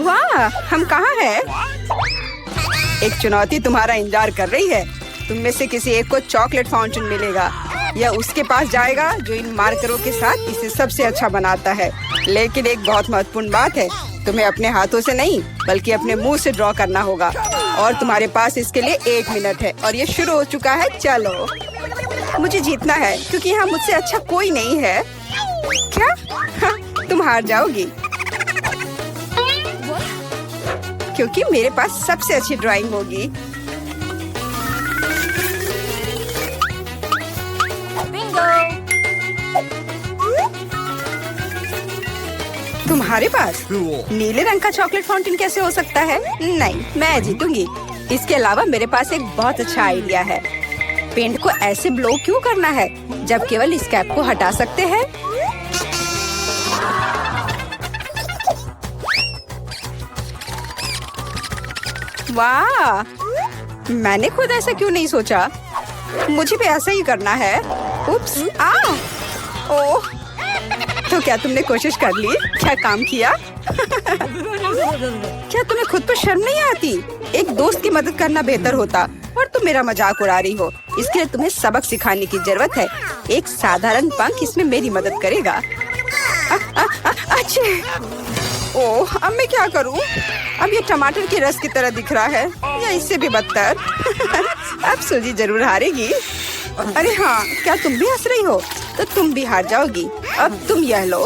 वाह, हम कहाँ हैं? एक चुनौती तुम्हारा इंतजार कर रही है। तुम में से किसी एक को चॉकलेट फाउंटेन मिलेगा। यह उसके पास जाएगा जो इन मार्करों के साथ इसे सबसे अच्छा बनाता है। लेकिन एक बहुत महत्वपूर्ण बात है, तुम्हें अपने हाथों से नहीं बल्कि अपने मुंह से ड्रॉ करना होगा। और तुम्हारे पास इसके लिए 1 मिनट है और ये शुरू हो चुका है। चलो, मुझे जीतना है क्योंकि यहाँ मुझसे अच्छा कोई नहीं है। क्या? हाँ, तुम हार जाओगी क्योंकि मेरे पास सबसे अच्छी ड्राइंग होगी। तुम्हारे पास नीले रंग का चॉकलेट फाउंटेन कैसे हो सकता है? नहीं, मैं जीतूंगी। इसके अलावा मेरे पास एक बहुत अच्छा आइडिया है। पेंट को ऐसे ब्लो क्यों करना है जब केवल इस कैप को हटा सकते हैं? वाह, मैंने खुद ऐसा क्यों नहीं सोचा? मुझे भी ऐसा ही करना है। उप्स, ओह, तो क्या तुमने कोशिश कर ली? क्या काम किया? क्या तुम्हें खुद पर शर्म नहीं आती? एक दोस्त की मदद करना बेहतर होता और तुम मेरा मजाक उड़ा रही हो। इसके लिए तुम्हें सबक सिखाने की जरूरत है। एक साधारण पंख इसमें मेरी मदद करेगा। अच्छे, ओह, अब मैं क्या करूं? अब ये टमाटर के रस की तरह दिख रहा है या इससे भी बदतर। अब सूजी जरूर हारेगी। अरे हाँ, क्या तुम भी हंस रही हो? तो तुम भी हार जाओगी। अब तुम यह लो।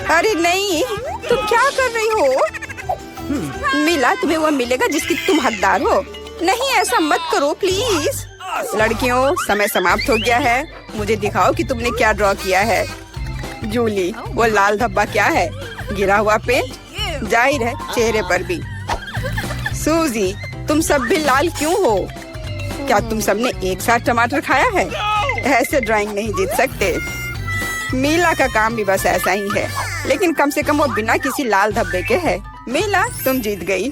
अरे नहीं, तुम क्या कर रही हो? मिला तुम्हें वो मिलेगा जिसकी तुम हकदार हो। नहीं, ऐसा मत करो प्लीज। लड़कियों, समय समाप्त हो गया है। मुझे दिखाओ कि तुमने क्या ड्रॉ किया है। जूली, वो लाल धब्बा क्या है? गिरा हुआ पेंट? जाहिर है, चेहरे पर भी। सूजी, तुम सब भी लाल क्यों हो? क्या तुम सबने एक साथ टमाटर खाया है? ऐसे ड्राइंग नहीं जीत सकते। मीला का काम भी बस ऐसा ही है, लेकिन कम से कम वो बिना किसी लाल धब्बे के है। मीला, तुम जीत गई।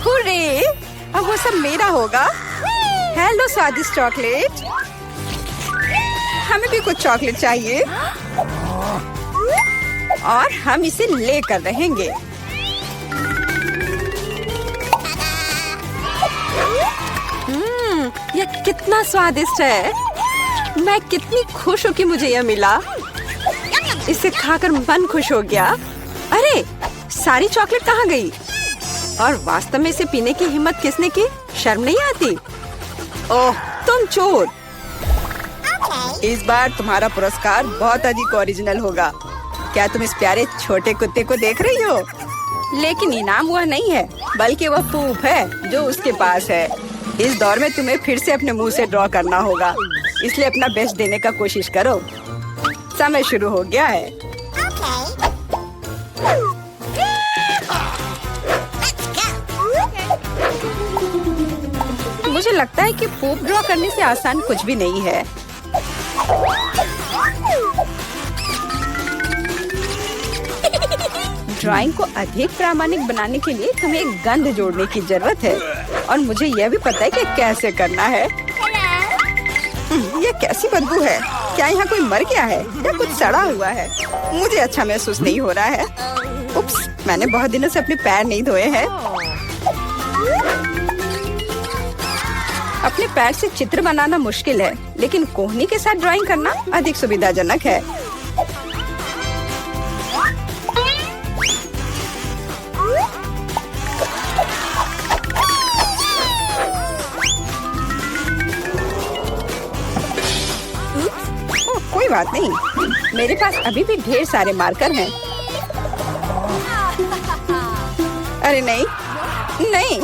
हुर्रे! अब वो सब मेरा होगा। हेलो स्वादिष्ट चॉकलेट, हमें भी कुछ चॉकलेट चाहिए और हम इसे लेकर रहेंगे। यह कितना स्वादिष्ट है। मैं कितनी खुश हूँ कि मुझे यह मिला। इसे खाकर मन खुश हो गया। अरे, सारी चॉकलेट कहाँ गई? और वास्तव में इसे पीने की हिम्मत किसने की? शर्म नहीं आती? ओह, तुम चोर। इस बार तुम्हारा पुरस्कार बहुत अधिक ओरिजिनल होगा। क्या तुम इस प्यारे छोटे कुत्ते को देख रही हो? लेकिन इनाम वह नहीं है, बल्कि वह पूप है जो उसके पास है। इस दौर में तुम्हें फिर से अपने मुंह से ड्रॉ करना होगा, इसलिए अपना बेस्ट देने का कोशिश करो। समय शुरू हो गया है। मुझे लगता है कि पूप ड्रॉ करने से आसान कुछ भी नहीं है। ड्राइंग को अधिक प्रामाणिक बनाने के लिए तुम्हें एक गंध जोड़ने की जरूरत है और मुझे यह भी पता है कि कैसे करना है। यह कैसी बदबू है? क्या यहाँ कोई मर गया है या कुछ सड़ा हुआ है? मुझे अच्छा महसूस नहीं हो रहा है। उप्स, मैंने बहुत दिनों से अपने पैर नहीं धोए हैं। अपने पैर से चित्र बनाना मुश्किल है, लेकिन कोहनी के साथ ड्राइंग करना अधिक सुविधाजनक है। कोई बात नहीं, मेरे पास अभी भी ढेर सारे मार्कर हैं। अरे नहीं, नहीं।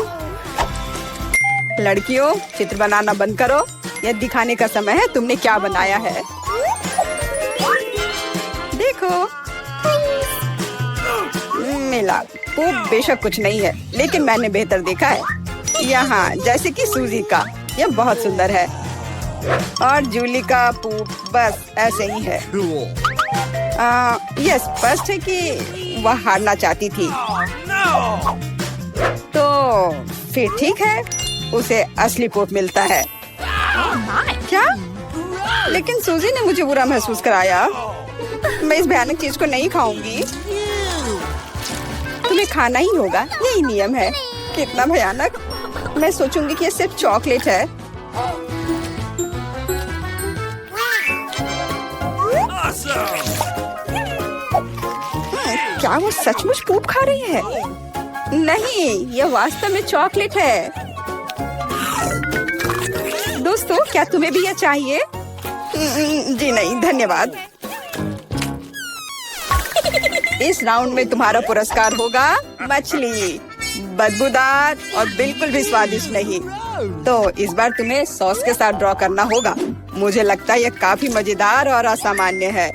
लड़कियों, चित्र बनाना बंद करो। यह दिखाने का समय है तुमने क्या बनाया है। देखो, मिला। वो बेशक कुछ नहीं है, लेकिन मैंने बेहतर देखा है। यहाँ जैसे कि सूजी का, यह बहुत सुंदर है। और जूली का पूप बस ऐसे ही है। यह स्पष्ट है कि वह हारना चाहती थी। तो फिर ठीक है, उसे असली पूप मिलता है। क्या? लेकिन सूजी ने मुझे बुरा महसूस कराया। मैं इस भयानक चीज को नहीं खाऊंगी। तुम्हें खाना ही होगा, यही नियम है। कितना भयानक। मैं सोचूंगी कि ये सिर्फ चॉकलेट है। क्या वो सचमुच पूप खा रही है? नहीं, ये वास्तव में चॉकलेट है। दोस्तों, क्या तुम्हें भी यह चाहिए? जी नहीं, धन्यवाद। इस राउंड में तुम्हारा पुरस्कार होगा मछली, बदबूदार और बिल्कुल भी स्वादिष्ट नहीं। तो इस बार तुम्हें सॉस के साथ ड्रॉ करना होगा। मुझे लगता है यह काफी मजेदार और असामान्य है।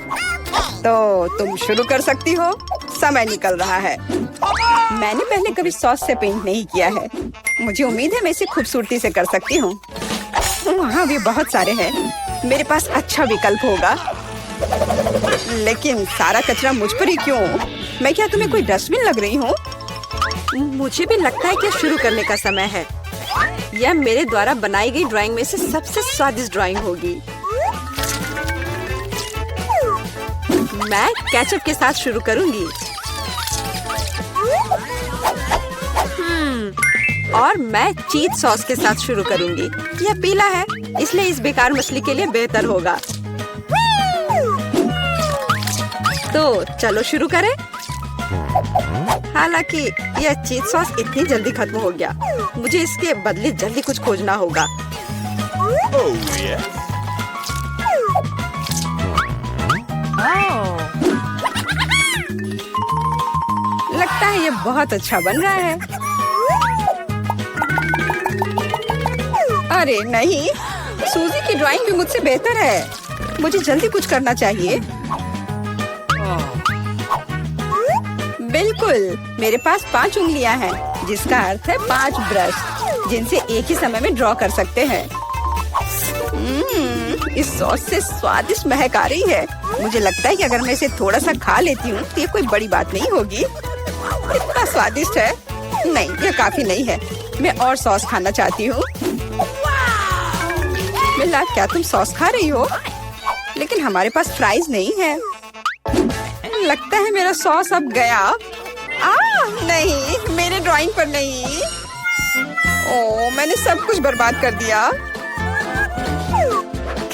तो तुम शुरू कर सकती हो, समय निकल रहा है। मैंने पहले कभी सॉस से पेंट नहीं किया है। मुझे उम्मीद है मैं इसे खूबसूरती से कर सकती हूँ। वहाँ भी बहुत सारे हैं। मेरे पास अच्छा विकल्प होगा। लेकिन सारा कचरा मुझ पर ही क्यों? मैं क्या तुम्हें कोई डस्टबिन लग रही हूँ? मुझे भी लगता है कि शुरू करने का समय है। यह मेरे द्वारा बनाई गई ड्राइंग में से सबसे स्वादिष्ट ड्राइंग होगी। मैं केचप के साथ शुरू करूंगी। और मैं चीज सॉस के साथ शुरू करूंगी। यह पीला है, इसलिए इस बेकार मछली के लिए बेहतर होगा। तो चलो शुरू करें। हालांकि यह चीज सॉस इतनी जल्दी खत्म हो गया। मुझे इसके बदले जल्दी कुछ खोजना होगा। लगता है ये बहुत अच्छा बन रहा है। अरे नहीं, सूजी की ड्राइंग भी मुझसे बेहतर है। मुझे जल्दी कुछ करना चाहिए। बिल्कुल, मेरे पास 5 उंगलियां हैं, जिसका अर्थ है 5 ब्रश, जिनसे एक ही समय में ड्रॉ कर सकते हैं। इस सॉस से स्वादिष्ट महक आ रही है। मुझे लगता है कि अगर मैं इसे थोड़ा सा खा लेती हूँ तो ये कोई बड़ी बात नहीं होगी। इतना स्वादिष्ट है। नहीं, यह काफी नहीं है। मैं और सॉस खाना चाहती हूँ। मिला, क्या तुम सॉस खा रही हो? लेकिन हमारे पास फ्राइज नहीं है। लगता है मेरा सॉस अब गया। नहीं, मेरे ड्राइंग पर नहीं। ओह, मैंने सब कुछ बर्बाद कर दिया।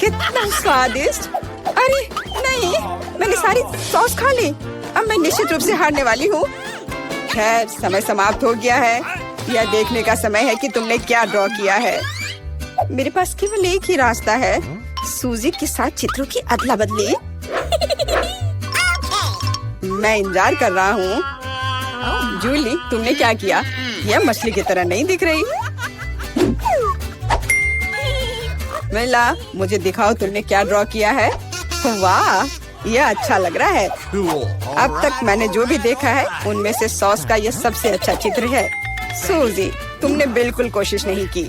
कितना स्वादिष्ट। अरे नहीं, मैंने सारी सॉस खा ली। अब मैं निश्चित रूप से हारने वाली हूँ। खैर, समय समाप्त हो गया है। यह देखने का समय है कि तुमने क्या ड्रॉ किया है। मेरे पास केवल एक ही रास्ता है, सूजी के साथ चित्रों की अदला बदली। मैं इंतजार कर रहा हूँ। जूली, तुमने क्या किया? यह मछली की तरह नहीं दिख रही। मिला, मुझे दिखाओ तुमने क्या ड्रॉ किया है। वाह, यह अच्छा लग रहा है। अब तक मैंने जो भी देखा है उनमें से सॉस का यह सबसे अच्छा चित्र है। सूजी, तुमने बिल्कुल कोशिश नहीं की।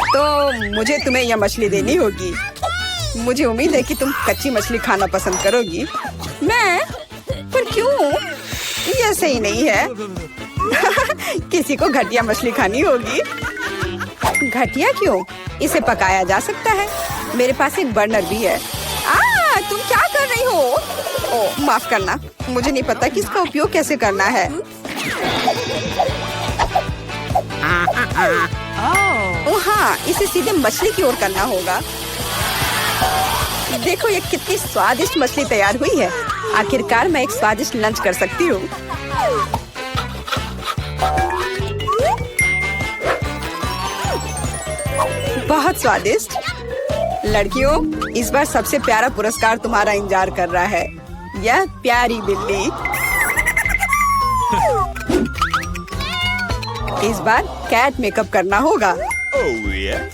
तो मुझे तुम्हें यह मछली देनी होगी। मुझे उम्मीद है कि तुम कच्ची मछली खाना पसंद करोगी। मैं? पर क्यों? यह सही नहीं है। किसी को घटिया मछली खानी होगी। घटिया क्यों? इसे पकाया जा सकता है। मेरे पास एक बर्नर भी है। तुम क्या कर रही हो? ओह, माफ करना, मुझे नहीं पता कि इसका उपयोग कैसे करना है। ओह हाँ, इसे सीधे मछली की ओर करना होगा। देखो ये कितनी स्वादिष्ट मछली तैयार हुई है। आखिरकार मैं एक स्वादिष्ट लंच कर सकती हूँ। बहुत स्वादिष्ट। लड़कियों, इस बार सबसे प्यारा पुरस्कार तुम्हारा इंतजार कर रहा है। यह प्यारी बिल्ली। इस बार कैट मेकअप करना होगा।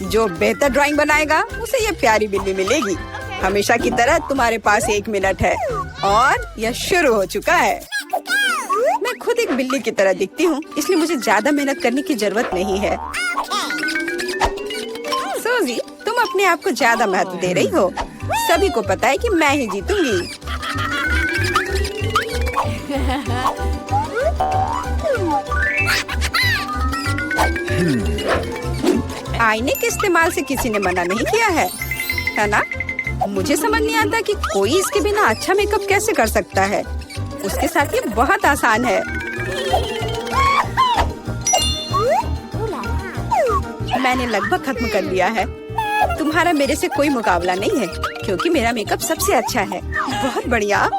जो बेहतर ड्राइंग बनाएगा उसे ये प्यारी बिल्ली मिलेगी। हमेशा की तरह तुम्हारे पास 1 मिनट है और यह शुरू हो चुका है। मैं खुद एक बिल्ली की तरह दिखती हूँ, इसलिए मुझे ज्यादा मेहनत करने की जरूरत नहीं है। सूजी, तुम अपने आप को ज्यादा महत्व दे रही हो। सभी को पता है कि मैं ही जीतूंगी। आईने के इस्तेमाल से किसी ने मना नहीं किया है ना? मुझे समझ नहीं आता कि कोई इसके बिना अच्छा मेकअप कैसे कर सकता है। उसके साथ ये बहुत आसान है। मैंने लगभग खत्म कर लिया है। तुम्हारा मेरे से कोई मुकाबला नहीं है क्योंकि मेरा मेकअप सबसे अच्छा है। बहुत बढ़िया।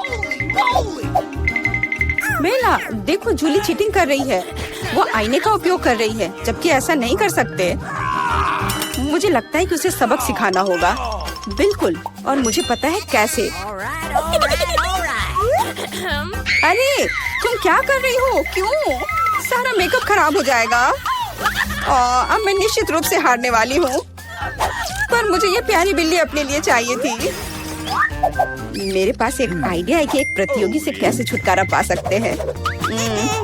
मेला, देखो जूली चीटिंग कर रही है। वो आईने का उपयोग कर रही है जबकि ऐसा नहीं कर सकते। मुझे लगता है कि उसे सबक सिखाना होगा। बिल्कुल, और मुझे पता है कैसे। अरे तुम क्या कर रही हो? क्यों? सारा मेकअप खराब हो जाएगा। अब मैं निश्चित रूप से हारने वाली हूँ। पर मुझे ये प्यारी बिल्ली अपने लिए चाहिए थी। मेरे पास एक आइडिया है कि एक प्रतियोगी से कैसे छुटकारा पा सकते हैं।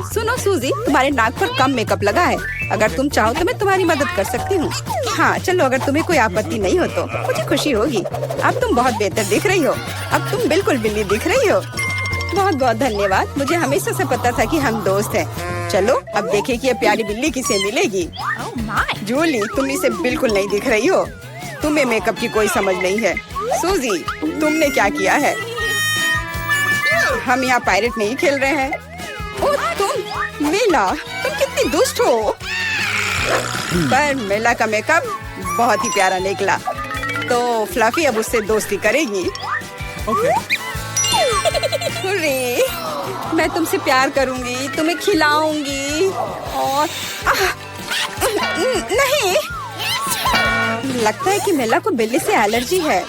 सुनो सूजी, तुम्हारे नाक पर कम मेकअप लगा है। अगर तुम चाहो तो मैं तुम्हारी मदद कर सकती हूँ। हाँ चलो, अगर तुम्हें कोई आपत्ति नहीं हो तो मुझे खुशी होगी। अब तुम बहुत बेहतर दिख रही हो। अब तुम बिल्कुल बिल्ली दिख रही हो। बहुत बहुत धन्यवाद। मुझे हमेशा से पता था कि हम दोस्त हैं। चलो अब देखें कि ये प्यारी बिल्ली किसे मिलेगी। जूली, तुम इसे बिल्कुल नहीं दिख रही हो। तुम्हें मेकअप की कोई समझ नहीं है। सूजी, तुमने क्या किया है? हम यहाँ पायरेट नहीं खेल रहे हैं। ओह तुम, मेला, तुम कितनी दुष्ट हो। पर मेला का मेकअप बहुत ही प्यारा निकला। तो फ्लफी अब उससे दोस्ती करेगी। हुर्रे, मैं तुमसे प्यार करूंगी, तुम्हें खिलाऊंगी और नहीं, लगता है कि मेला को बिल्ली से एलर्जी है।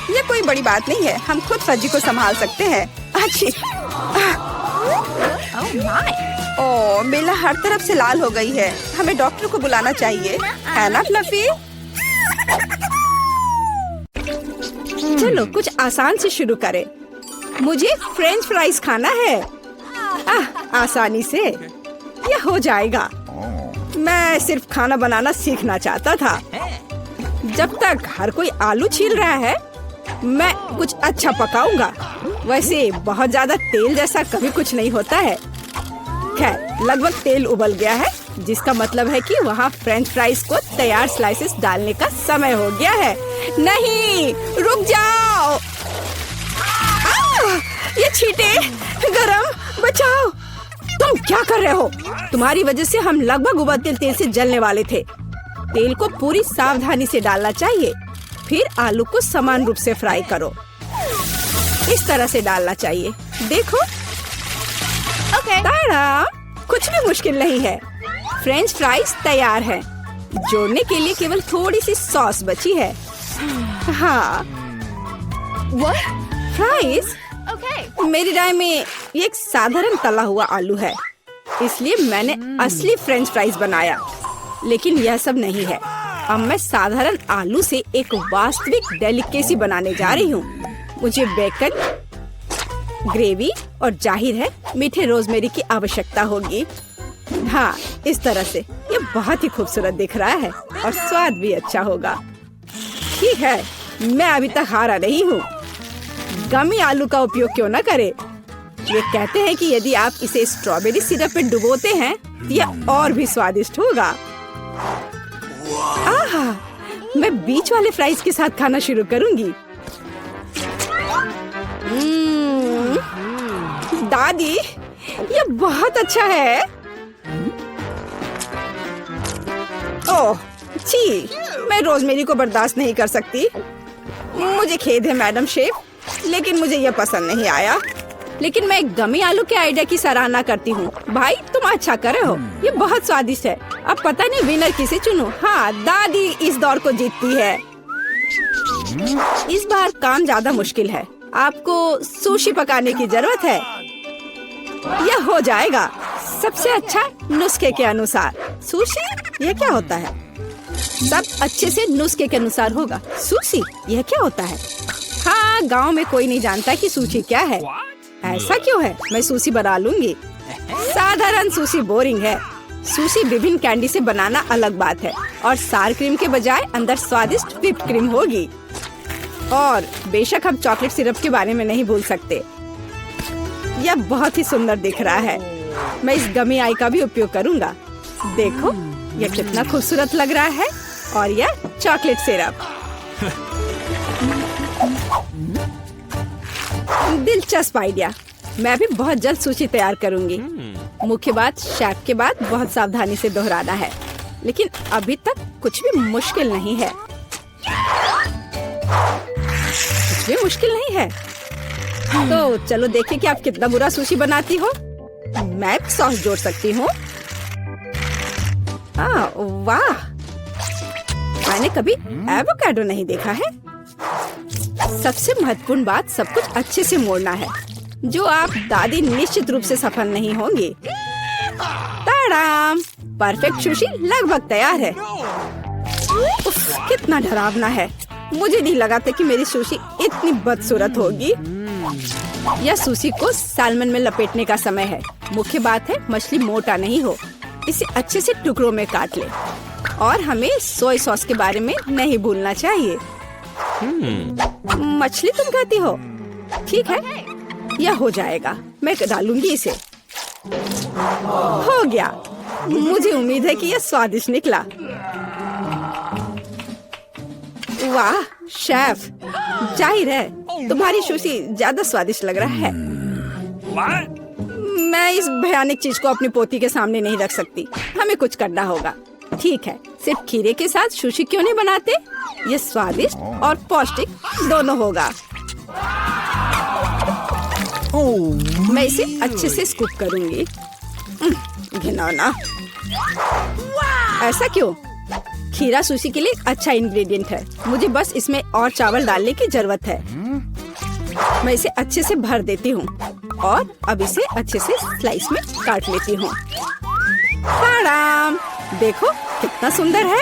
ये कोई बड़ी बात नहीं है, हम खुद फज्जी को संभाल सकते हैं। अच्छी। ओह, मेला हर तरफ से लाल हो गई है। हमें डॉक्टर को बुलाना चाहिए, है ना फ्लफी? चलो कुछ आसान से शुरू करें। मुझे फ्रेंच फ्राइज खाना है। आसानी से यह हो जाएगा। मैं सिर्फ खाना बनाना सीखना चाहता था। जब तक हर कोई आलू छील रहा है, मैं कुछ अच्छा पकाऊंगा। वैसे बहुत ज्यादा तेल जैसा कभी कुछ नहीं होता है। खैर, लगभग तेल उबल गया है, जिसका मतलब है कि वहाँ फ्रेंच फ्राइज को तैयार स्लाइसेस डालने का समय हो गया है। नहीं, रुक जाओ। ये छींटे, गरम, बचाओ। तुम क्या कर रहे हो? तुम्हारी वजह से हम लगभग उबलते तेल से जलने वाले थे। तेल को पूरी सावधानी से डालना चाहिए। फिर आलू को समान रूप से फ्राई करो। इस तरह से डालना चाहिए। देखो, ताड़ा, कुछ भी मुश्किल नहीं है। फ्रेंच फ्राइज तैयार है। जोड़ने के लिए केवल थोड़ी सी सॉस बची है। हाँ, फ्राइज? मेरी राय में ये एक साधारण तला हुआ आलू है, इसलिए मैंने असली फ्रेंच फ्राइज बनाया। लेकिन यह सब नहीं है। अब मैं साधारण आलू से एक वास्तविक डेलिकेसी बनाने जा रही हूँ। मुझे बेकन, ग्रेवी और जाहिर है मीठे रोजमेरी की आवश्यकता होगी। हाँ, इस तरह से ये बहुत ही खूबसूरत दिख रहा है और स्वाद भी अच्छा होगा। ठीक है, मैं अभी तक हारा नहीं हूँ। गमी आलू का उपयोग क्यों न करें? ये कहते हैं कि यदि आप इसे स्ट्रॉबेरी सिरप में डुबोते हैं तो यह और भी स्वादिष्ट होगा। आहा, मैं बीच वाले फ्राइज के साथ खाना शुरू करूंगी। दादी, ये बहुत अच्छा है। ओह, छी, मैं रोजमेरी को बर्दाश्त नहीं कर सकती। मुझे खेद है मैडम शेफ, लेकिन मुझे यह पसंद नहीं आया। लेकिन मैं गमी आलू के आइडिया की सराहना करती हूँ। भाई, तुम अच्छा कर रहे हो। ये बहुत स्वादिष्ट है। अब पता नहीं विनर किसे चुनूं। हाँ, दादी इस दौर को जीतती है। इस बार काम ज्यादा मुश्किल है। आपको सुशी पकाने की जरूरत है। यह हो जाएगा सबसे अच्छा नुस्खे के अनुसार। सुशी? यह क्या होता है? सब अच्छे से नुस्खे के अनुसार होगा। सुशी? यह क्या होता है? हाँ, गांव में कोई नहीं जानता कि सुशी क्या है। ऐसा क्यों है? मैं सुशी बना लूंगी। साधारण सुशी बोरिंग है। सुशी विभिन्न कैंडी से बनाना अलग बात है और सार क्रीम के बजाय अंदर स्वादिष्ट व्हिप्ड क्रीम होगी। और बेशक हम चॉकलेट सिरप के बारे में नहीं भूल सकते। यह बहुत ही सुंदर दिख रहा है। मैं इस गमी आई का भी उपयोग करूंगा। देखो, यह कितना खूबसूरत लग रहा है। और यह चॉकलेट सिरप। दिलचस्प आइडिया। मैं भी बहुत जल्द सूची तैयार करूंगी। मुख्य बात शेफ के बाद बहुत सावधानी से दोहराना है, लेकिन अभी तक कुछ भी मुश्किल नहीं है। कुछ भी मुश्किल नहीं है। तो चलो देखें कि आप कितना बुरा सुशी बनाती हो। मैं भी सॉस जोड़ सकती हूँ। वाह, मैंने कभी एवोकाडो नहीं देखा है। सबसे महत्वपूर्ण बात, सब कुछ अच्छे से मोड़ना है। जो आप दादी निश्चित रूप से सफल नहीं होंगे। ताड़ाम, परफेक्ट सुशी लगभग तैयार है। उफ, कितना डरावना है। मुझे नहीं लगा था कि मेरी सुशी इतनी बदसूरत होगी। यह सुशी को सैल्मन में लपेटने का समय है। मुख्य बात है मछली मोटा नहीं हो। इसे अच्छे से टुकड़ों में काट ले। और हमें सोया सॉस के बारे में नहीं भूलना चाहिए। मछली तुम खाती हो? ठीक है, यह हो जाएगा। मैं डालूंगी इसे। हो गया। मुझे उम्मीद है कि यह स्वादिष्ट निकला। वाह शेफ, जाहिर है तुम्हारी सुशी ज्यादा स्वादिष्ट लग रहा है। मैं इस भयानक चीज को अपनी पोती के सामने नहीं रख सकती। हमें कुछ करना होगा। ठीक है, सिर्फ खीरे के साथ सुशी क्यों नहीं बनाते? ये स्वादिष्ट और पौष्टिक दोनों होगा। मैं इसे अच्छे से स्कूप करूंगी। घिनौना। ऐसा क्यों? खीरा सुशी के लिए अच्छा इंग्रेडिएंट है। मुझे बस इसमें और चावल डालने की जरूरत है। मैं इसे अच्छे से भर देती हूँ और अब इसे अच्छे से स्लाइस में काट लेती हूँ। देखो कितना सुंदर है।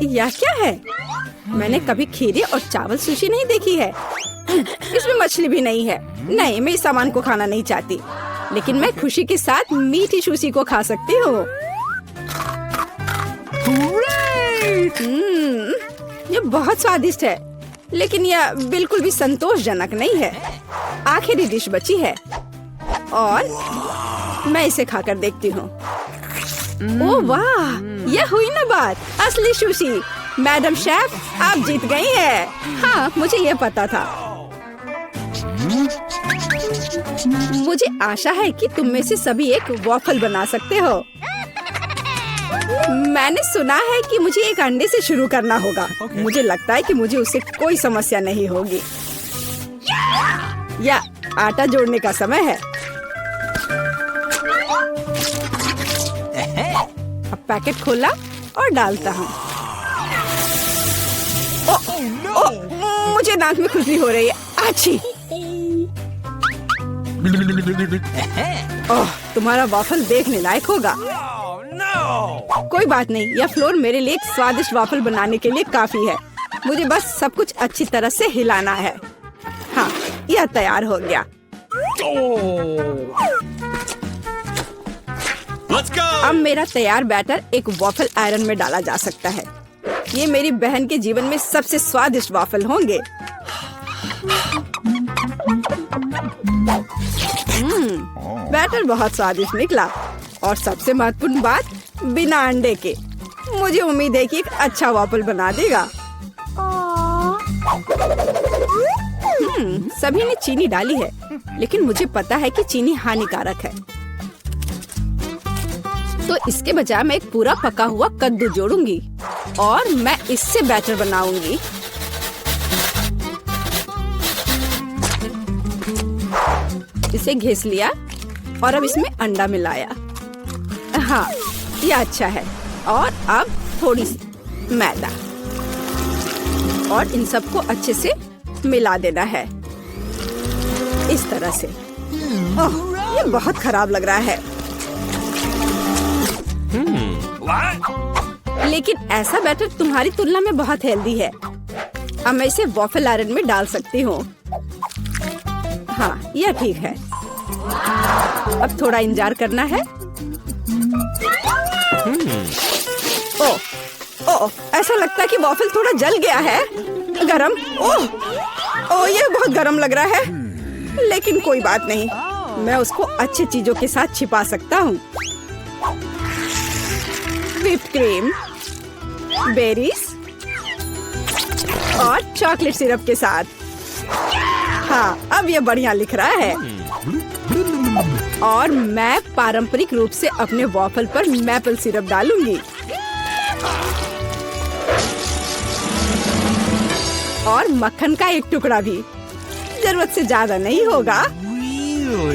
यह क्या है? मैंने कभी खीरे और चावल सुशी नहीं देखी है। इसमें मछली भी नहीं है। नहीं, मैं इस सामान को खाना नहीं चाहती, लेकिन मैं खुशी के साथ मीठी सुशी को खा सकती हूँ। ये बहुत स्वादिष्ट है, लेकिन यह बिल्कुल भी संतोषजनक नहीं है। आखिरी डिश बची है और मैं इसे खाकर देखती हूँ। ओह वाह, यह हुई ना बात। असली सुशी। मैडम शेफ, आप जीत गई हैं। हाँ, मुझे यह पता था। मुझे आशा है कि तुम में से सभी एक वॉफल बना सकते हो। मैंने सुना है कि मुझे एक अंडे से शुरू करना होगा। मुझे लगता है कि मुझे उससे कोई समस्या नहीं होगी। या आटा जोड़ने का समय है। अब पैकेट खोला और डालता हूँ। मुझे नाक में खुजली हो रही है। आछी। ओह, तुम्हारा वाफल देखने लायक होगा। कोई बात नहीं, यह फ्लोर मेरे लिए एक स्वादिष्ट वाफल बनाने के लिए काफी है। मुझे बस सब कुछ अच्छी तरह से हिलाना है। हाँ, यह तैयार हो गया। अब मेरा तैयार बैटर एक वाफल आयरन में डाला जा सकता है। ये मेरी बहन के जीवन में सबसे स्वादिष्ट वाफल होंगे। बैटर बहुत स्वादिष्ट निकला और सबसे महत्वपूर्ण बात, बिना अंडे के। मुझे उम्मीद है कि एक अच्छा वाफल बना देगा। सभी ने चीनी डाली है, लेकिन मुझे पता है कि चीनी हानिकारक है। तो इसके बजाय मैं एक पूरा पका हुआ कद्दू जोड़ूंगी और मैं इससे बैटर बनाऊंगी। इसे घिस लिया और अब इसमें अंडा मिलाया। हाँ, ये अच्छा है। और अब थोड़ी सी मैदा और इन सबको अच्छे से मिला देना है इस तरह से। ओह, ये बहुत खराब लग रहा है। लेकिन ऐसा बैटर तुम्हारी तुलना में बहुत हेल्दी है। अब मैं इसे वॉफल आयरन में डाल सकती हूँ। हाँ, यह ठीक है। अब थोड़ा इंतजार करना है। ओह, ऐसा लगता है कि वॉफल थोड़ा जल गया है। गरम। ओह, यह बहुत गरम लग रहा है। लेकिन कोई बात नहीं, मैं उसको अच्छी चीजों के साथ छिपा सकता हूँ। व्हिप्ड क्रीम, बेरीज और चॉकलेट सिरप के साथ। हाँ, अब ये बढ़िया लिख रहा है। और मैं पारंपरिक रूप से अपने वॉफल पर मैपल सिरप डालूंगी और मक्खन का एक टुकड़ा भी। जरूरत से ज्यादा नहीं होगा।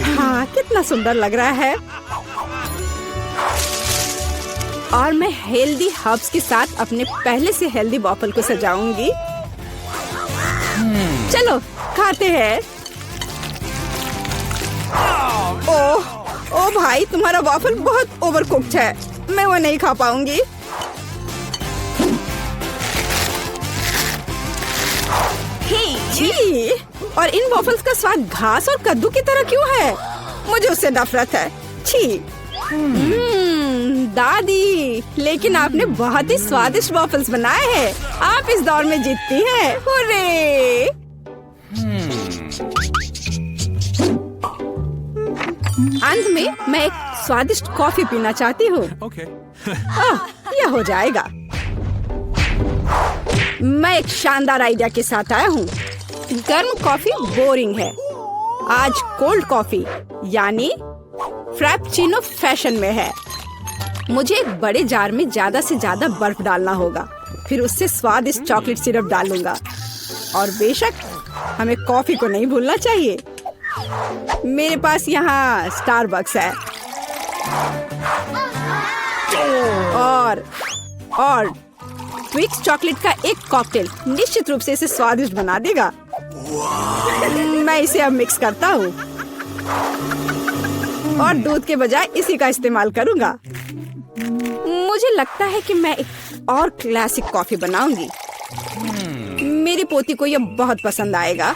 हाँ, कितना सुंदर लग रहा है। और मैं हेल्दी हर्ब्स के साथ अपने पहले से हेल्दी वॉफल को सजाऊंगी। चलो खाते हैं। ओह भाई, तुम्हारा वॉफल बहुत ओवर कुक्ड है। मैं वो नहीं खा पाऊंगी। छी! और इन वॉफल्स का स्वाद घास और कद्दू की तरह क्यों है? मुझे उससे नफरत है। छी! दादी, लेकिन आपने बहुत ही स्वादिष्ट वॉफल्स बनाए हैं। आप इस दौर में जीतती हैं। हुर्रे! अंत में मैं एक स्वादिष्ट कॉफी पीना चाहती हूँ। यह हो जाएगा। मैं एक शानदार आइडिया के साथ आया हूँ। गर्म कॉफी बोरिंग है। आज कोल्ड कॉफी यानी फ्रैप्पुचिनो फैशन में है। मुझे एक बड़े जार में ज्यादा से ज्यादा बर्फ डालना होगा। फिर उससे स्वादिष्ट चॉकलेट सिरप डालूंगा। और बेशक हमें कॉफी को नहीं भूलना चाहिए। मेरे पास यहाँ स्टारबक्स है और ट्विक्स चॉकलेट का एक कॉकटेल निश्चित रूप से इसे स्वादिष्ट बना देगा। मैं इसे अब मिक्स करता हूँ और दूध के बजाय इसी का इस्तेमाल करूँगा। मुझे लगता है कि मैं एक और क्लासिक कॉफी बनाऊंगी। मेरी पोती को यह बहुत पसंद आएगा।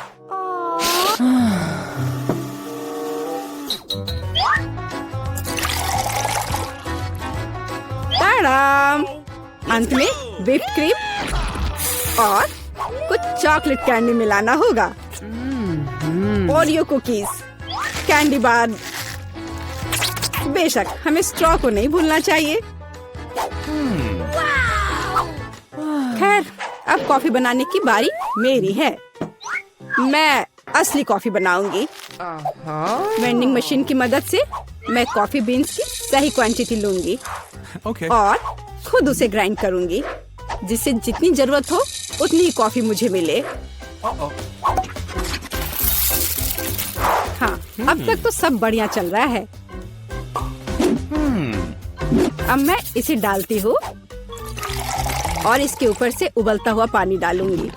ताड़ाम! अंत में व्हिप्ड क्रीम और कुछ चॉकलेट कैंडी मिलाना होगा। Oreo cookies, candy bar. बेशक हमें स्ट्रॉ को नहीं भूलना चाहिए। खैर, अब कॉफी बनाने की बारी मेरी है। मैं असली कॉफी बनाऊंगी। वेंडिंग मशीन की मदद से मैं कॉफी बीन्स की सही क्वांटिटी लूंगी और खुद उसे ग्राइंड करूंगी, जिससे जितनी जरूरत हो उतनी ही कॉफी मुझे मिले। हाँ, अब तक तो सब बढ़िया चल रहा है। अब मैं इसे डालती हूँ और इसके ऊपर से उबलता हुआ पानी डालूंगी।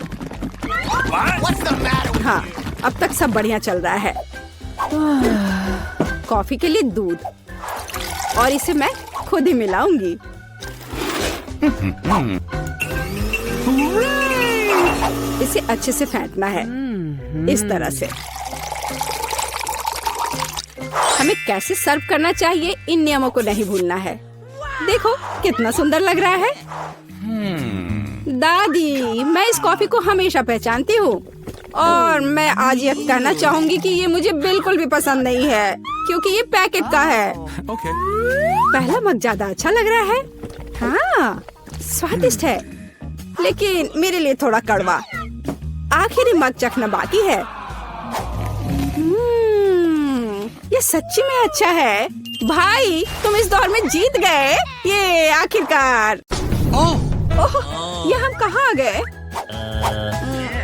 हाँ, अब तक सब बढ़िया चल रहा है। कॉफी के लिए दूध और इसे मैं खुद ही मिलाऊंगी। इसे अच्छे से फेंटना है, इस तरह से। हमें कैसे सर्व करना चाहिए, इन नियमों को नहीं भूलना है। देखो कितना सुंदर लग रहा है। दादी, मैं इस कॉफी को हमेशा पहचानती हूँ और मैं आज यह कहना चाहूंगी कि ये मुझे बिल्कुल भी पसंद नहीं है, क्योंकि ये पैकेट का है। पहला मग ज्यादा अच्छा लग रहा है। हाँ, स्वादिष्ट है, लेकिन मेरे लिए थोड़ा कड़वा। आखिरी मग चखना बाकी है। ये सच्ची में अच्छा है। भाई, तुम इस दौर में जीत गए। ये आखिरकार। ओह, ये हम कहाँ आ गए?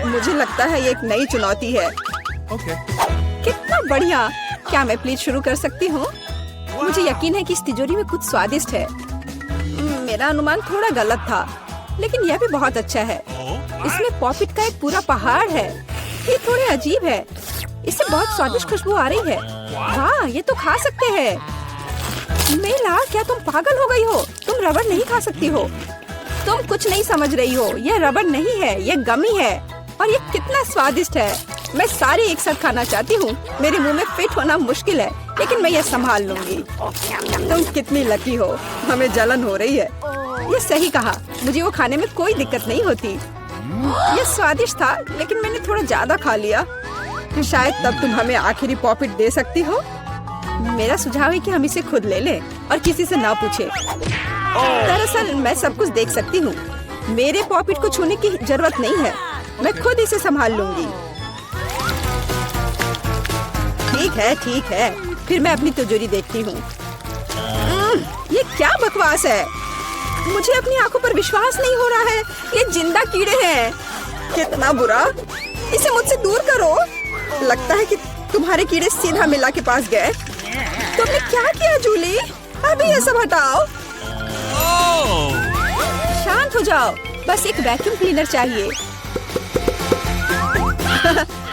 मुझे लगता है ये एक नई चुनौती है। कितना बढ़िया। क्या मैं प्लीज शुरू कर सकती हूँ? मुझे यकीन है कि इस तिजोरी में कुछ स्वादिष्ट है। मेरा अनुमान थोड़ा गलत था, लेकिन यह भी बहुत अच्छा है। इसमें पॉपिट का एक पूरा पहाड़ है। ये थोड़े अजीब है। इससे बहुत स्वादिष्ट खुशबू आ रही है। वाह, ये तो खा सकते हैं। मेला, क्या तुम पागल हो गई हो? तुम रबड़ नहीं खा सकती हो। तुम कुछ नहीं समझ रही हो। यह रबड़ नहीं है, यह गमी है। और ये कितना स्वादिष्ट है। मैं सारी एक साथ खाना चाहती हूँ। मेरे मुंह में फिट होना मुश्किल है, लेकिन मैं ये संभाल लूंगी। तुम कितनी लकी हो। हमें जलन हो रही है। ये सही कहा, मुझे वो खाने में कोई दिक्कत नहीं होती। ये स्वादिष्ट था, लेकिन मैंने थोड़ा ज्यादा खा लिया। शायद तब तुम हमें आखिरी पॉपिट दे सकती हो। मेरा सुझाव है कि हम इसे खुद ले लें और किसी से ना पूछे। दरअसल मैं सब कुछ देख सकती हूँ। मेरे पॉपिट को छूने की जरूरत नहीं है। मैं खुद इसे संभाल लूंगी। ठीक है, फिर मैं अपनी तिजोरी देखती हूँ। ये क्या बकवास है? मुझे अपनी आंखों पर विश्वास नहीं हो रहा है। ये जिंदा कीड़े हैं। कितना बुरा। इसे मुझसे दूर करो। लगता है कि तुम्हारे कीड़े सीधा मिला के पास गए। तुमने क्या किया जूली? अभी ये सब हटाओ। शांत हो जाओ। बस एक वैक्यूम क्लीनर चाहिए।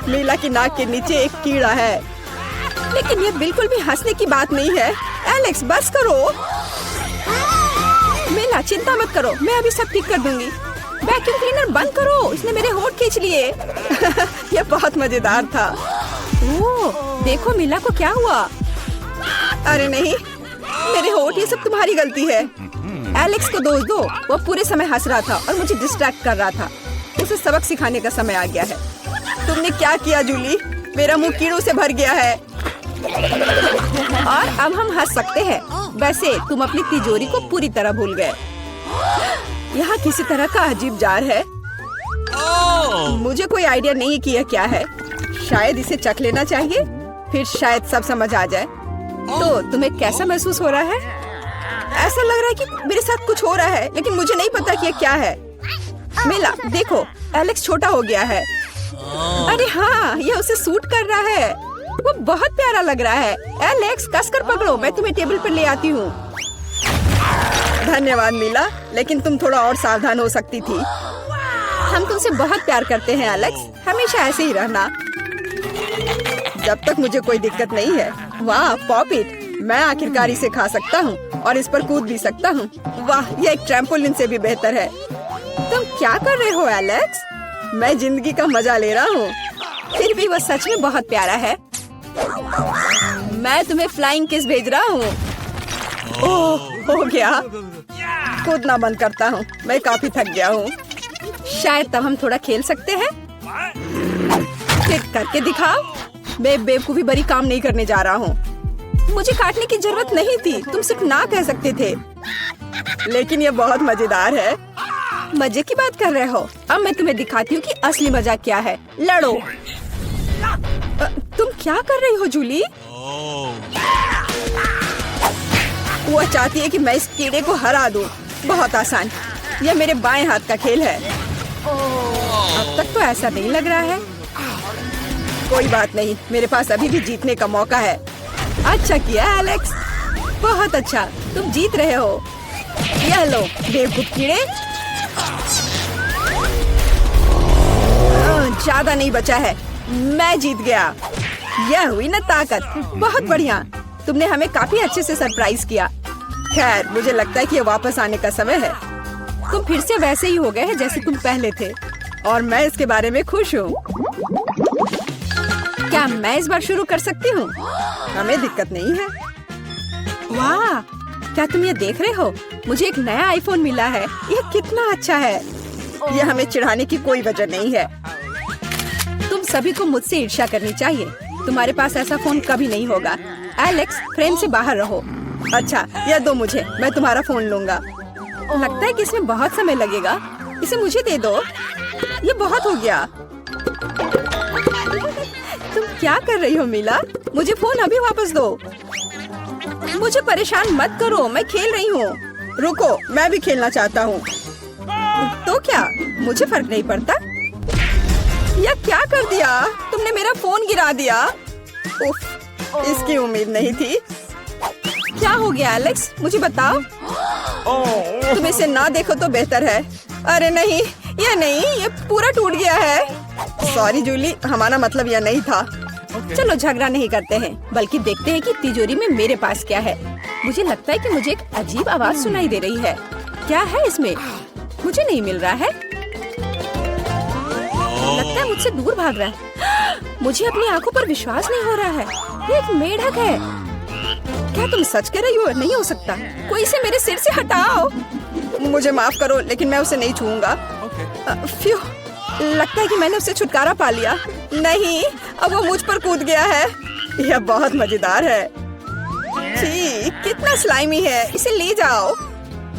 मीला की नाक के नीचे एक कीड़ा है। लेकिन ये बिल्कुल भी हंसने की बात नहीं है। एलेक्स बस करो। मीला चिंता मत करो, मैं अभी सब ठीक कर दूंगी। वैक्यूम क्लीनर बंद करो, इसने मेरे होंठ खींच लिए। यह बहुत मजेदार था। ओह, देखो मीला को क्या हुआ। अरे नहीं, मेरे होंठ, ये सब तुम्हारी गलती है। एलेक्स को दोष दो। वो पूरे समय हंस रहा था और मुझे डिस्ट्रैक्ट कर रहा था। उसे सबक सिखाने का समय आ गया है। तुमने क्या किया जूली? मेरा मुंह कीड़ों से भर गया है। और अब हम हंस सकते हैं। वैसे तुम अपनी तिजोरी को पूरी तरह भूल गए। यहाँ किसी तरह का अजीब जार है। मुझे कोई आइडिया नहीं कि यह क्या है। शायद इसे चख लेना चाहिए, फिर शायद सब समझ आ जाए। तो तुम्हें कैसा महसूस हो रहा है? ऐसा लग रहा है कि मेरे साथ कुछ हो रहा है, लेकिन मुझे नहीं पता कि यह क्या है। मीला देखो, एलेक्स छोटा हो गया है। अरे हाँ, यह उसे सूट कर रहा है। वो बहुत प्यारा लग रहा है। एलेक्स कसकर पकड़ो, मैं तुम्हें टेबल पर ले आती हूँ। धन्यवाद मीला, लेकिन तुम थोड़ा और सावधान हो सकती थी। हम तुमसे बहुत प्यार करते हैं एलेक्स, हमेशा ऐसे ही रहना। जब तक मुझे कोई दिक्कत नहीं है। वाह पॉपिट, मैं आखिरकार इसे खा सकता हूँ और इस पर कूद भी सकता हूँ। वाह, यह एक ट्रैम्पोलिन से भी बेहतर है। तुम क्या कर रहे हो एलेक्स? मैं जिंदगी का मजा ले रहा हूँ। फिर भी वो सच में बहुत प्यारा है। मैं तुम्हें फ्लाइंग किस भेज रहा हूँ। ओह, हो गया। कूदना बंद करता हूँ, मैं काफी थक गया हूँ। शायद तब हम थोड़ा खेल सकते हैं। फिर करके दिखाओ। मैं बेवकूफी भरी काम नहीं करने जा रहा हूँ। मुझे काटने की जरूरत नहीं थी, तुम सिर्फ ना कह सकते थे। लेकिन ये बहुत मजेदार है। मजे की बात कर रहे हो? अब मैं तुम्हें दिखाती हूँ कि असली मजा क्या है। लड़ो। तुम क्या कर रही हो जूली? वो चाहती है कि मैं इस कीड़े को हरा दूं। बहुत आसान। यह मेरे बाएं हाथ का खेल है। अब तक तो ऐसा नहीं लग रहा है। कोई बात नहीं, मेरे पास अभी भी जीतने का मौका है। अच्छा किया एलेक्स, बहुत अच्छा, तुम जीत रहे हो। यह लो बेवकूफ कीड़े। ज्यादा नहीं बचा है, मैं जीत गया। यह हुई ना ताकत। बहुत बढ़िया, तुमने हमें काफी अच्छे से सरप्राइज किया। खैर, मुझे लगता है कि ये वापस आने का समय है। तुम फिर से वैसे ही हो गए हैं जैसे तुम पहले थे, और मैं इसके बारे में खुश हूँ। क्या मैं इस बार शुरू कर सकती हूँ? हमें दिक्कत नहीं है। वाह, क्या तुम ये देख रहे हो? मुझे एक नया आईफोन मिला है। यह कितना अच्छा है। यह हमें चिढ़ाने की कोई वजह नहीं है। तुम सभी को मुझसे ईर्ष्या करनी चाहिए। तुम्हारे पास ऐसा फोन कभी नहीं होगा। एलेक्स, फ्रेम से बाहर रहो। अच्छा, यह दो मुझे, मैं तुम्हारा फोन लूंगा। लगता है कि इसमें बहुत समय लगेगा। इसे मुझे दे दो। ये बहुत हो गया। तुम क्या कर रही हो मीला? मुझे फोन अभी वापस दो। मुझे परेशान मत करो, मैं खेल रही हूँ। रुको, मैं भी खेलना चाहता हूँ। तो क्या, मुझे फर्क नहीं पड़ता। यह क्या कर दिया? तुमने मेरा फोन गिरा दिया। उफ, इसकी उम्मीद नहीं थी। क्या हो गया एलेक्स, मुझे बताओ। तुम इसे ना देखो तो बेहतर है। अरे नहीं, यह नहीं, ये पूरा टूट गया है। सॉरी जूली, हमारा मतलब यह नहीं था। चलो झगड़ा नहीं करते हैं, बल्कि देखते हैं कि तिजोरी में मेरे पास क्या है। मुझे लगता है कि मुझे एक अजीब आवाज सुनाई दे रही है। क्या है इसमें? मुझे नहीं मिल रहा है। लगता है मुझसे दूर भाग रहा है। मुझे अपनी आंखों पर विश्वास नहीं हो रहा है। ये एक मेढक है। क्या तुम सच कह रही हो? नहीं हो सकता। कोई इसे मेरे सिर से हटाओ। मुझे माफ करो, लेकिन मैं उसे नहीं छूऊंगा। फ्यू, लगता है कि मैंने उसे छुटकारा पा लिया। नहीं, अब वो मुझ पर कूद गया है। यह बहुत मजेदार है। छी, कितना स्लाइमी है। इसे ले जाओ।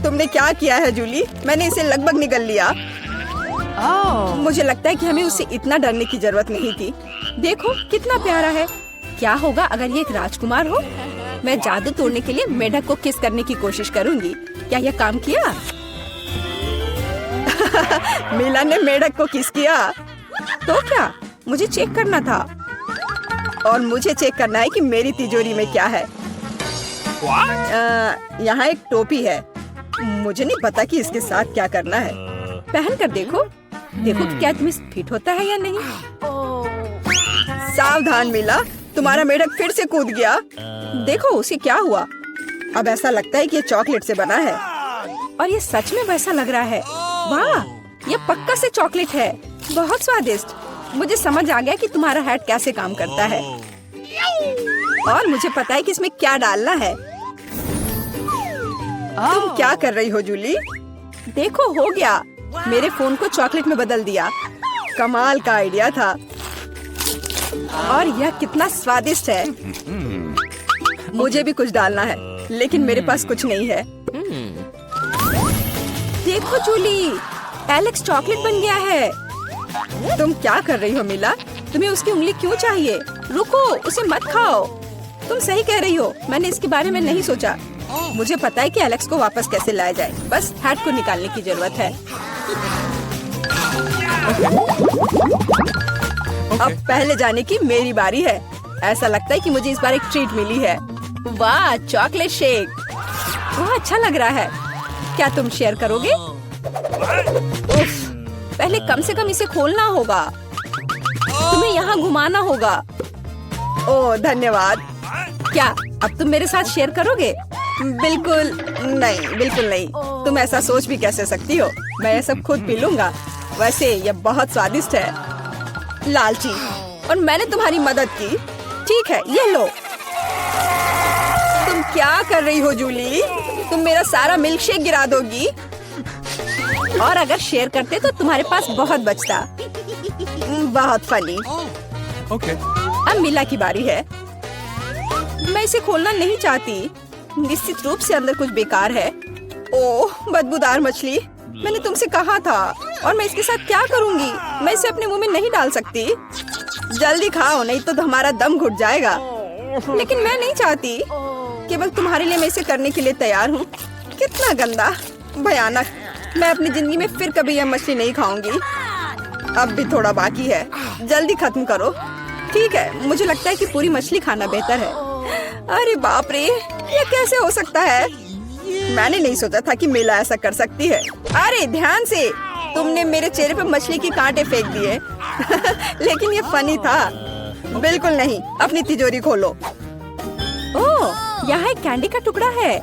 तुमने क्या किया है जूली? मैंने इसे लगभग निगल लिया। मुझे लगता है कि हमें उससे इतना डरने की जरूरत नहीं थी। देखो कितना प्यारा है। क्या होगा अगर ये एक राजकुमार हो? मैं जादू तोड़ने के लिए मेढक को किस करने की कोशिश करूंगी। क्या यह काम किया? मीला ने मेढक को किस किया। तो क्या मुझे चेक करना था, और मुझे चेक करना है कि मेरी तिजोरी में क्या है। यहाँ एक टोपी है। मुझे नहीं पता कि इसके साथ क्या करना है। पहन कर देखो, देखो कि क्या तुम्हें फिट होता है या नहीं। सावधान मीला, तुम्हारा मेढक फिर से कूद गया। देखो उसे क्या हुआ। अब ऐसा लगता है कि ये चॉकलेट से बना है, और ये सच में वैसा लग रहा है। वाह, ये पक्का से चॉकलेट है। बहुत स्वादिष्ट। मुझे समझ आ गया कि तुम्हारा हैट कैसे काम करता है, और मुझे पता है कि इसमें क्या डालना है। तुम क्या कर रही हो जूली? देखो हो गया, मेरे फोन को चॉकलेट में बदल दिया। कमाल का आइडिया था, और यह कितना स्वादिष्ट है। मुझे भी कुछ डालना है, लेकिन मेरे पास कुछ नहीं है। देखो जूली, एलेक्स चॉकलेट बन गया है। तुम क्या कर रही हो मीला? तुम्हें उसकी उंगली क्यों चाहिए? रुको, उसे मत खाओ। तुम सही कह रही हो, मैंने इसके बारे में नहीं सोचा। मुझे पता है कि एलेक्स को वापस कैसे लाया जाए। बस हैट को निकालने की जरूरत है। अब पहले जाने की मेरी बारी है। ऐसा लगता है कि मुझे इस बार एक ट्रीट मिली है। वाह, चॉकलेट शेक। वाह, अच्छा लग रहा है। क्या तुम शेयर करोगे? उफ, पहले कम से कम इसे खोलना होगा। तुम्हें यहाँ घुमाना होगा। ओह धन्यवाद। क्या अब तुम मेरे साथ शेयर करोगे? बिल्कुल नहीं, बिल्कुल नहीं। तुम ऐसा सोच भी कैसे सकती हो? मैं ये सब खुद पी लूंगा। वैसे ये बहुत स्वादिष्ट है। लालची, और मैंने तुम्हारी मदद की। ठीक है, ये लो। तुम क्या कर रही हो जूली? तुम मेरा सारा मिल्क शेक गिरा दोगी। और अगर शेयर करते तो तुम्हारे पास बहुत बचता। बहुत फनी। अब मीला की बारी है। मैं इसे खोलना नहीं चाहती। निश्चित रूप से अंदर कुछ बेकार है। ओह, बदबूदार मछली। मैंने तुमसे कहा था। और मैं इसके साथ क्या करूंगी? मैं इसे अपने मुंह में नहीं डाल सकती। जल्दी खाओ, नहीं तो हमारा दम घुट जाएगा। लेकिन मैं नहीं चाहती। केवल तुम्हारे लिए मैं इसे करने के लिए तैयार हूँ। कितना गंदा, भयानक। मैं अपनी जिंदगी में फिर कभी यह मछली नहीं खाऊंगी। अब भी थोड़ा बाकी है। जल्दी खत्म करो। ठीक है, मुझे लगता है कि पूरी मछली खाना बेहतर है। अरे बाप रे, ये कैसे हो सकता है? मैंने नहीं सोचा था कि मीला ऐसा कर सकती है। अरे ध्यान से, तुमने मेरे चेहरे पे मछली के कांटे फेंक दिए। लेकिन ये फनी था। बिल्कुल नहीं। अपनी तिजोरी खोलो। ओह, यहाँ एक कैंडी का टुकड़ा है,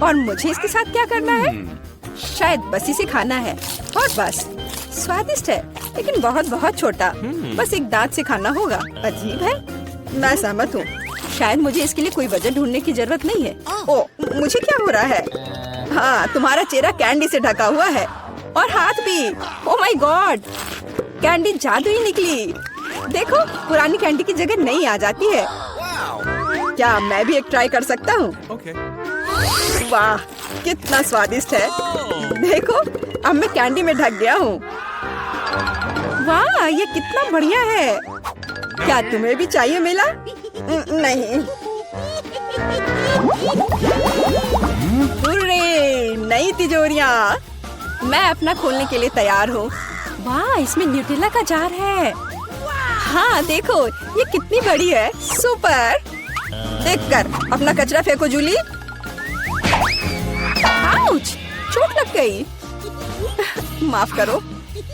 और मुझे इसके साथ क्या करना है? शायद बस इसे खाना है, और बस। स्वादिष्ट है, लेकिन बहुत बहुत छोटा। बस एक दांत से खाना होगा। अजीब है। मैं सहमत हूँ। शायद मुझे इसके लिए कोई वजह ढूंढने की जरूरत नहीं है। ओह, मुझे क्या हो रहा है? हाँ, तुम्हारा चेहरा कैंडी से ढका हुआ है, और हाथ भी। ओह माय गॉड, कैंडी जादू ही निकली। देखो, पुरानी कैंडी की जगह नई आ जाती है। क्या मैं भी एक ट्राई कर सकता हूँ? वाह, कितना स्वादिष्ट है। देखो, अब मैं कैंडी में ढक गया हूँ। वाह, ये कितना बढ़िया है। क्या तुम्हें भी चाहिए मीला? नहीं। हुर्रे, नई तिजोरियाँ। मैं अपना खोलने के लिए तैयार हूँ। वाह, इसमें न्यूटेला का जार है। हाँ देखो, ये कितनी बड़ी है। सुपर। देखकर अपना कचरा फेंको जूली। आउच, चोट लग गई। माफ करो,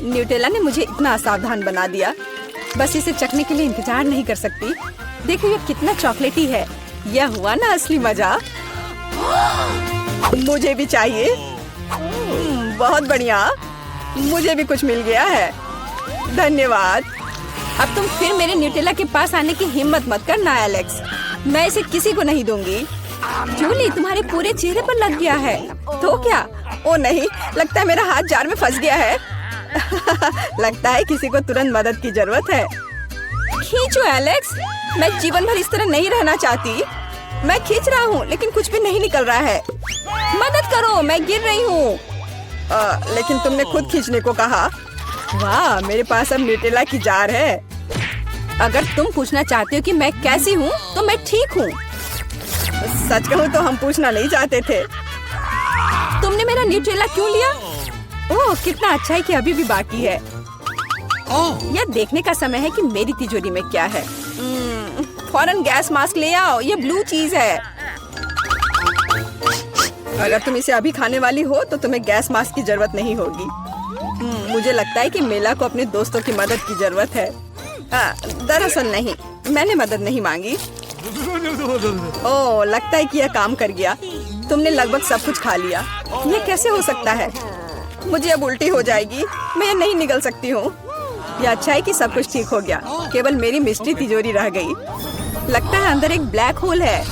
न्यूटेला ने मुझे इतना असावधान बना दिया। बस इसे चखने के लिए इंतजार नहीं कर सकती। देखो, ये कितना चॉकलेटी है। यह हुआ ना असली मजा। मुझे भी चाहिए। बहुत बढ़िया, मुझे भी कुछ मिल गया है। धन्यवाद। अब तुम फिर मेरे न्यूटेला के पास आने की हिम्मत मत करना एलेक्स। मैं इसे किसी को नहीं दूंगी। जूली, तुम्हारे पूरे चेहरे पर लग गया है। तो क्या? ओ नहीं, लगता है मेरा हाथ जार में फंस गया है। लगता है किसी को तुरंत मदद की जरूरत है। खींचो एलेक्स, मैं जीवन भर इस तरह नहीं रहना चाहती। मैं खींच रहा हूँ, लेकिन कुछ भी नहीं निकल रहा है। मदद करो, मैं गिर रही हूँ। लेकिन तुमने खुद खींचने को कहा। वाह, मेरे पास अब न्यूटेला की जार है। अगर तुम पूछना चाहते हो कि मैं कैसी हूँ तो मैं ठीक हूँ। सच कहूँ तो हम पूछना नहीं चाहते थे। तुमने मेरा न्यूट्रेला क्यों लिया? ओह कितना अच्छा है कि अभी भी बाकी है। यह देखने का समय है कि मेरी तिजोरी में क्या है। फौरन गैस मास्क ले आओ, ये ब्लू चीज है। अगर तुम इसे अभी खाने वाली हो तो तुम्हें गैस मास्क की जरूरत नहीं होगी। मुझे लगता है कि मेला को अपने दोस्तों की मदद की जरूरत है। दरअसल नहीं, मैंने मदद नहीं मांगी। ओह लगता है कि यह काम कर गया। तुमने लगभग सब कुछ खा लिया। यह कैसे हो सकता है? मुझे अब उल्टी हो जाएगी, मैं नहीं निकल सकती हूँ। यह अच्छा है कि सब कुछ ठीक हो गया, केवल मेरी मिस्ट्री तिजोरी रह गई। लगता है अंदर एक ब्लैक होल है।